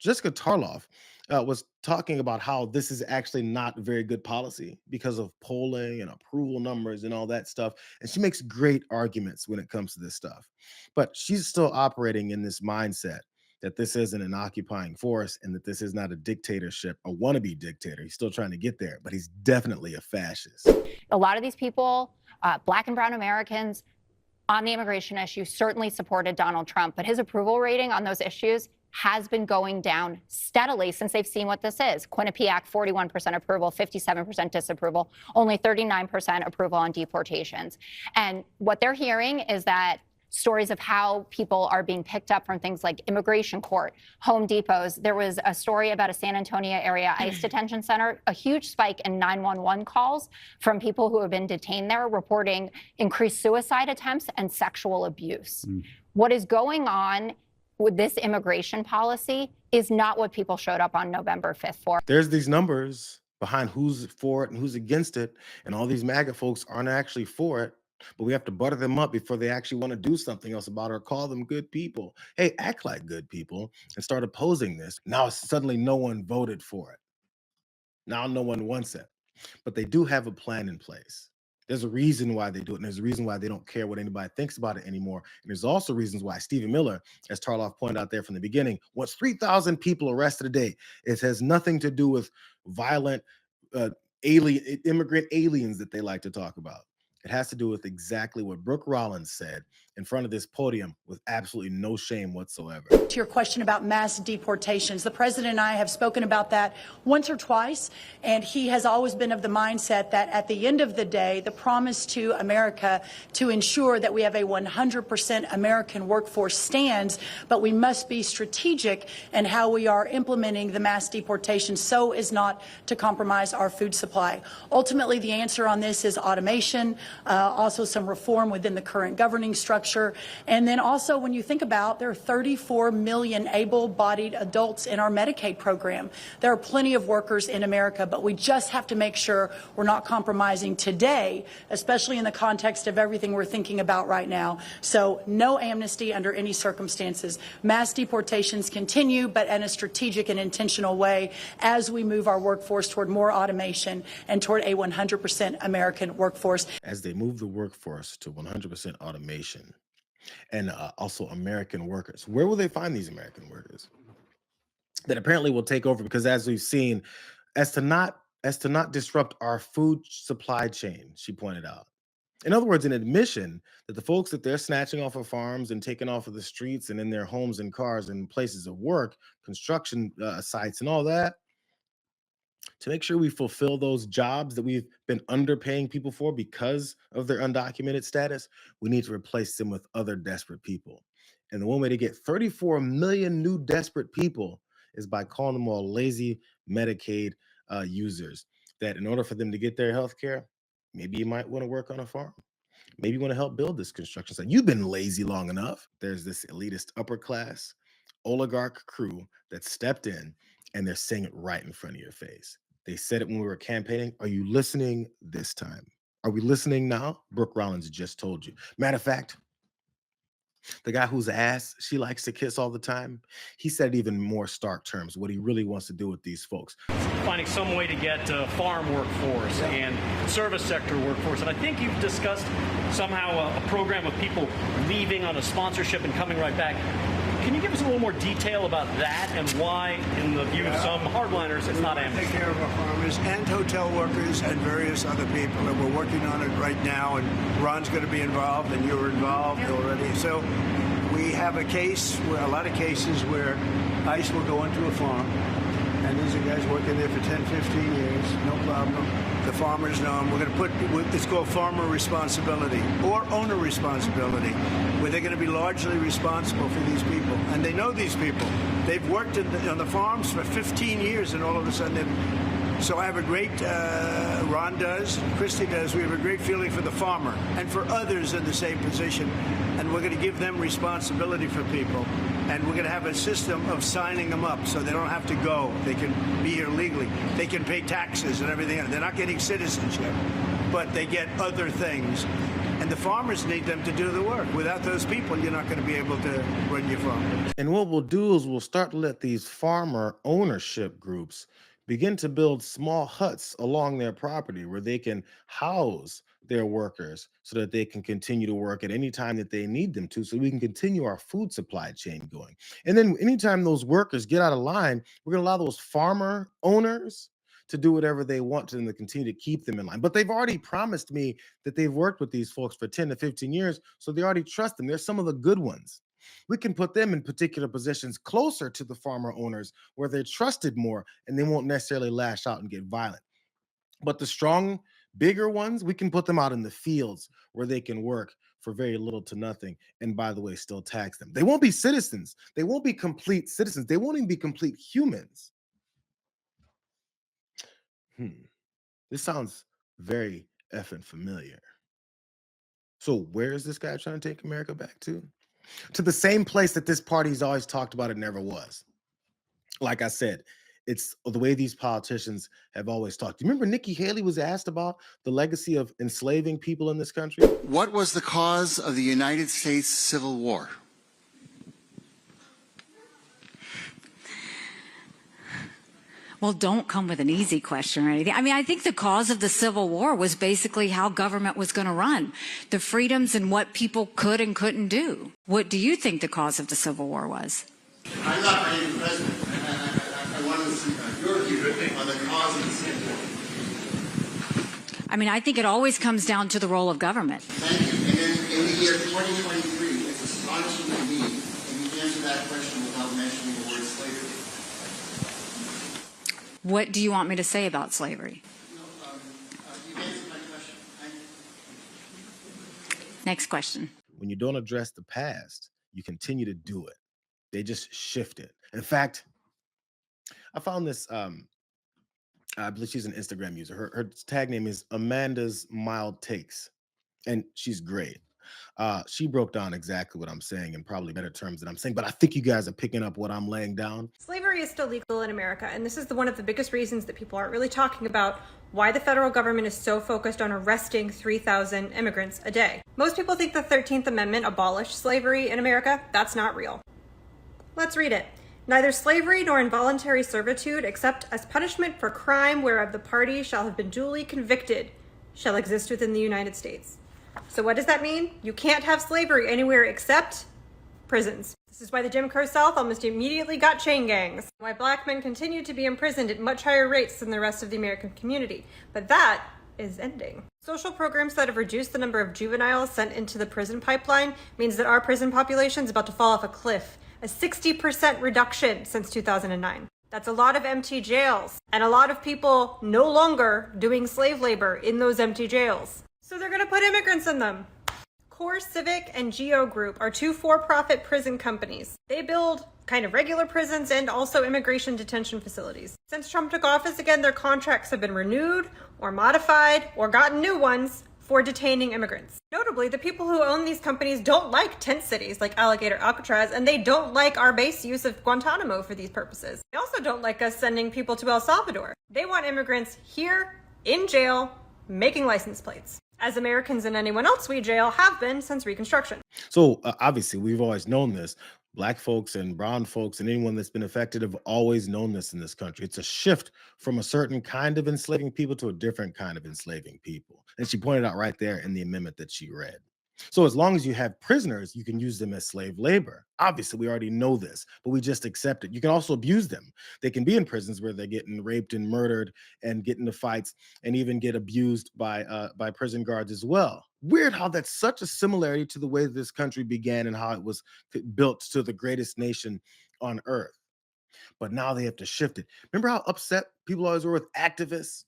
Jessica Tarlov was talking about how this is actually not very good policy because of polling and approval numbers and all that stuff. And she makes great arguments when it comes to this stuff. But she's still operating in this mindset that this isn't an occupying force and that this is not a dictatorship, a wannabe dictator. He's still trying to get there, but he's definitely a fascist. A lot of these people, Black and brown Americans, on the immigration issue certainly supported Donald Trump, but his approval rating on those issues has been going down steadily since they've seen what this is. Quinnipiac, 41% approval, 57% disapproval, only 39% approval on deportations. And what they're hearing is that stories of how people are being picked up from things like immigration court, Home Depots. There was a story about a San Antonio area ICE detention center, a huge spike in 911 calls from people who have been detained there, reporting increased suicide attempts and sexual abuse. What is going on with this immigration policy is not what people showed up on November 5th for. There's these numbers behind who's for it and who's against it, and all these MAGA folks aren't actually for it. But we have to butter them up before they actually want to do something else about it or call them good people. Hey, act like good people and start opposing this. Now suddenly no one voted for it. Now no one wants it. But they do have a plan in place. There's a reason why they do it, and there's a reason why they don't care what anybody thinks about it anymore. And there's also reasons why Stephen Miller, as Tarloff pointed out there from the beginning, wants 3,000 people arrested a day. It has nothing to do with violent immigrant aliens that they like to talk about. It has to do with exactly what Brooke Rollins said in front of this podium with absolutely no shame whatsoever. To your question about mass deportations, the president and I have spoken about that once or twice, and he has always been of the mindset that at the end of the day, the promise to America to ensure that we have a 100% American workforce stands, but we must be strategic in how we are implementing the mass deportation so as not to compromise our food supply. Ultimately, the answer on this is automation, also some reform within the current governing structure. And then also, when you think about, there are 34 million able-bodied adults in our Medicaid program. There are plenty of workers in America, but we just have to make sure we're not compromising today, especially in the context of everything we're thinking about right now. So no amnesty under any circumstances. Mass deportations continue, but in a strategic and intentional way as we move our workforce toward more automation and toward a 100% American workforce. As they move the workforce to 100% automation and also American workers, where will they find these American workers that apparently will take over? Because as we've seen, as to not disrupt our food supply chain, she pointed out. In other words, an admission that the folks that they're snatching off of farms and taking off of the streets and in their homes and cars and places of work, construction sites and all that, to make sure we fulfill those jobs that we've been underpaying people for because of their undocumented status, we need to replace them with other desperate people. And the one way to get 34 million new desperate people is by calling them all lazy Medicaid users, that in order for them to get their health care, maybe you might want to work on a farm. Maybe you want to help build this construction site. You've been lazy long enough. There's this elitist upper class oligarch crew that stepped in, and they're saying it right in front of your face. They said it when we were campaigning. Are you listening this time? Are we listening now? Brooke Rollins just told you. Matter of fact, the guy whose ass she likes to kiss all the time, he said even more stark terms what he really wants to do with these folks. Finding some way to get farm workforce and service sector workforce. And I think you've discussed somehow a program of people leaving on a sponsorship and coming right back. Can you give us a little more detail about that and why, in the view of some hardliners, it's not amnesty? Take care of our farmers and hotel workers and various other people, and we're working on it right now, and Ron's going to be involved, and you're involved already. So we have a lot of cases where ICE will go into a farm, and these are guys working there for 10, 15 years, no problem. The farmers know them. We're going to put, it's called farmer responsibility or owner responsibility, where they're going to be largely responsible for these people. And they know these people. They've worked on the farms for 15 years, and all of a sudden so I have a great, Ron does, Christie does, we have a great feeling for the farmer and for others in the same position. And we're going to give them responsibility for people. And we're going to have a system of signing them up so they don't have to go. They can be here legally. They can pay taxes and everything else. They're not getting citizenship, but they get other things. And the farmers need them to do the work. Without those people, you're not going to be able to run your farm. And what we'll do is we'll start to let these farmer ownership groups begin to build small huts along their property where they can house their workers so that they can continue to work at any time that they need them to, so we can continue our food supply chain going. And then anytime those workers get out of line, we're going to allow those farmer owners to do whatever they want to, and to continue to keep them in line. But they've already promised me that they've worked with these folks for 10 to 15 years, so they already trust them. They're some of the good ones. We can put them in particular positions closer to the farmer owners where they're trusted more and they won't necessarily lash out and get violent. But the strong, bigger ones, we can put them out in the fields where they can work for very little to nothing. And by the way, still tax them. They won't be citizens. They won't be complete citizens. They won't even be complete humans. This sounds very effing familiar. So where is this guy trying to take America back to? To the same place that this party's always talked about it never was. Like I said, it's the way these politicians have always talked. You remember Nikki Haley was asked about the legacy of enslaving people in this country? What was the cause of the United States Civil War? Well, don't come with an easy question or anything. I mean, I think the cause of the Civil War was basically how government was going to run, the freedoms and what people could and couldn't do. What do you think the cause of the Civil War was? I'm not ready to be president. I want to see your view on the cause of the Civil War. I mean, I think it always comes down to the role of government. Thank you. And then in the year 2023, it's astonishing to me that you answer that question without mentioning the word slavery. What do you want me to say about slavery? No, you answered my question. Next question. When you don't address the past, you continue to do it. They just shift it. In fact, I found this, I believe she's an Instagram user. Her tag name is Amanda's Mild Takes, and she's great. She broke down exactly what I'm saying in probably better terms than I'm saying, but I think you guys are picking up what I'm laying down. Slavery is still legal in America, and this is one of the biggest reasons that people aren't really talking about why the federal government is so focused on arresting 3,000 immigrants a day. Most people think the 13th Amendment abolished slavery in America. That's not real. Let's read it. Neither slavery nor involuntary servitude, except as punishment for crime whereof the party shall have been duly convicted, shall exist within the United States. So what does that mean? You can't have slavery anywhere except prisons. This is why the Jim Crow South almost immediately got chain gangs. Why black men continue to be imprisoned at much higher rates than the rest of the American community. But that is ending. Social programs that have reduced the number of juveniles sent into the prison pipeline means that our prison population is about to fall off a cliff. A 60% reduction since 2009. That's a lot of empty jails and a lot of people no longer doing slave labor in those empty jails. So they're going to put immigrants in them. Core Civic and Geo Group are two for-profit prison companies. They build kind of regular prisons and also immigration detention facilities. Since Trump took office again, their contracts have been renewed or modified or gotten new ones for detaining immigrants. Notably, the people who own these companies don't like tent cities like Alligator Alcatraz, and they don't like our base use of Guantanamo for these purposes. They also don't like us sending people to El Salvador. They want immigrants here, in jail, making license plates, as Americans and anyone else we jail have been since Reconstruction. So obviously, we've always known this. Black folks and brown folks and anyone that's been affected have always known this in this country. It's a shift from a certain kind of enslaving people to a different kind of enslaving people. And she pointed out right there in the amendment that she read. So as long as you have prisoners, you can use them as slave labor. Obviously, we already know this, but we just accept it. You can also abuse them. They can be in prisons where they're getting raped and murdered and get into fights and even get abused by prison guards as well. Weird how that's such a similarity to the way this country began and how it was built to the greatest nation on earth. But now they have to shift it. Remember how upset people always were with activists,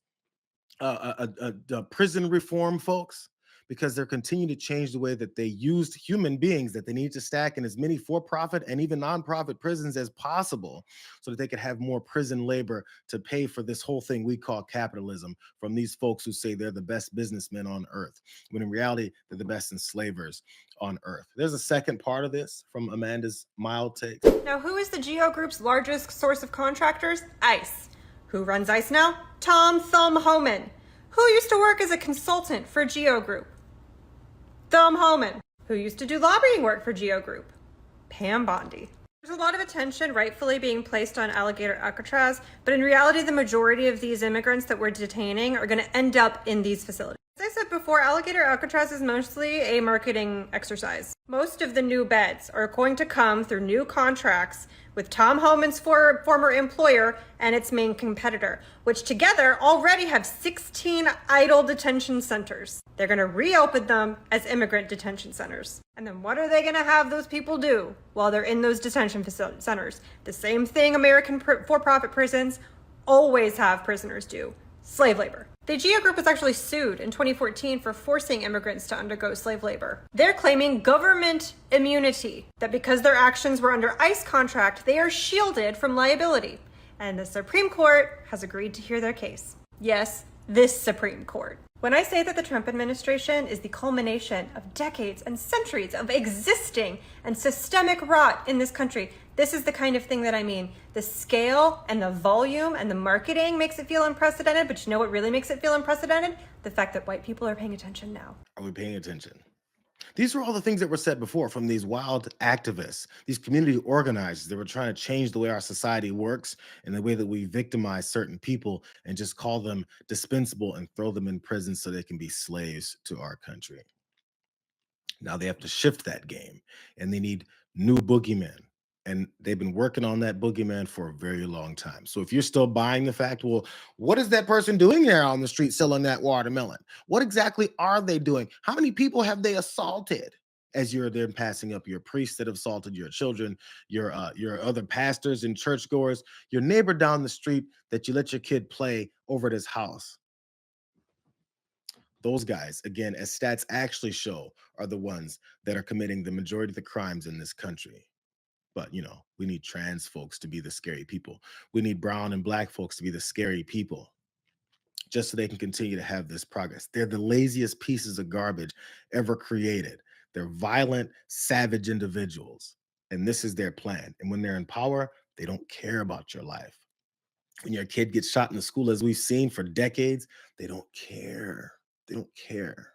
prison reform folks? Because they're continuing to change the way that they used human beings that they need to stack in as many for-profit and even nonprofit prisons as possible so that they could have more prison labor to pay for this whole thing we call capitalism from these folks who say they're the best businessmen on earth, when in reality, they're the best enslavers on earth. There's a second part of this from Amanda's Mild Take. Now, who is the Geo Group's largest source of contractors? ICE. Who runs ICE now? Tom Thumb Homan, who used to work as a consultant for Geo Group. Thumb Homan, who used to do lobbying work for Geo Group. Pam Bondi. There's a lot of attention rightfully being placed on alligator Alcatraz, but in reality, the majority of these immigrants that we're detaining are going to end up in these facilities. As I said before, alligator Alcatraz is mostly a marketing exercise. Most of the new beds are going to come through new contracts with Tom Homan's former employer and its main competitor, which together already have 16 idle detention centers. They're going to reopen them as immigrant detention centers. And then what are they going to have those people do while they're in those detention centers? The same thing American for-profit prisons always have prisoners do: slave labor. The Geo Group was actually sued in 2014 for forcing immigrants to undergo slave labor. They're claiming government immunity, that because their actions were under ICE contract, they are shielded from liability. And the Supreme Court has agreed to hear their case. Yes, this Supreme Court. When I say that the Trump administration is the culmination of decades and centuries of existing and systemic rot in this country, this is the kind of thing that I mean. The scale and the volume and the marketing makes it feel unprecedented, but you know what really makes it feel unprecedented? The fact that white people are paying attention now. Are we paying attention? These were all the things that were said before from these wild activists, these community organizers that were trying to change the way our society works and the way that we victimize certain people and just call them dispensable and throw them in prison so they can be slaves to our country. Now they have to shift that game and they need new boogeymen. And they've been working on that boogeyman for a very long time. So if you're still buying the fact, well, what is that person doing there on the street selling that watermelon? What exactly are they doing? How many people have they assaulted? As you're then passing up your priests that have assaulted your children, your other pastors and churchgoers, your neighbor down the street that you let your kid play over at his house. Those guys, again, as stats actually show, are the ones that are committing the majority of the crimes in this country. But, we need trans folks to be the scary people. We need brown and black folks to be the scary people just so they can continue to have this progress. They're the laziest pieces of garbage ever created. They're violent, savage individuals. And this is their plan. And when they're in power, they don't care about your life. When your kid gets shot in the school, as we've seen for decades, they don't care. They don't care.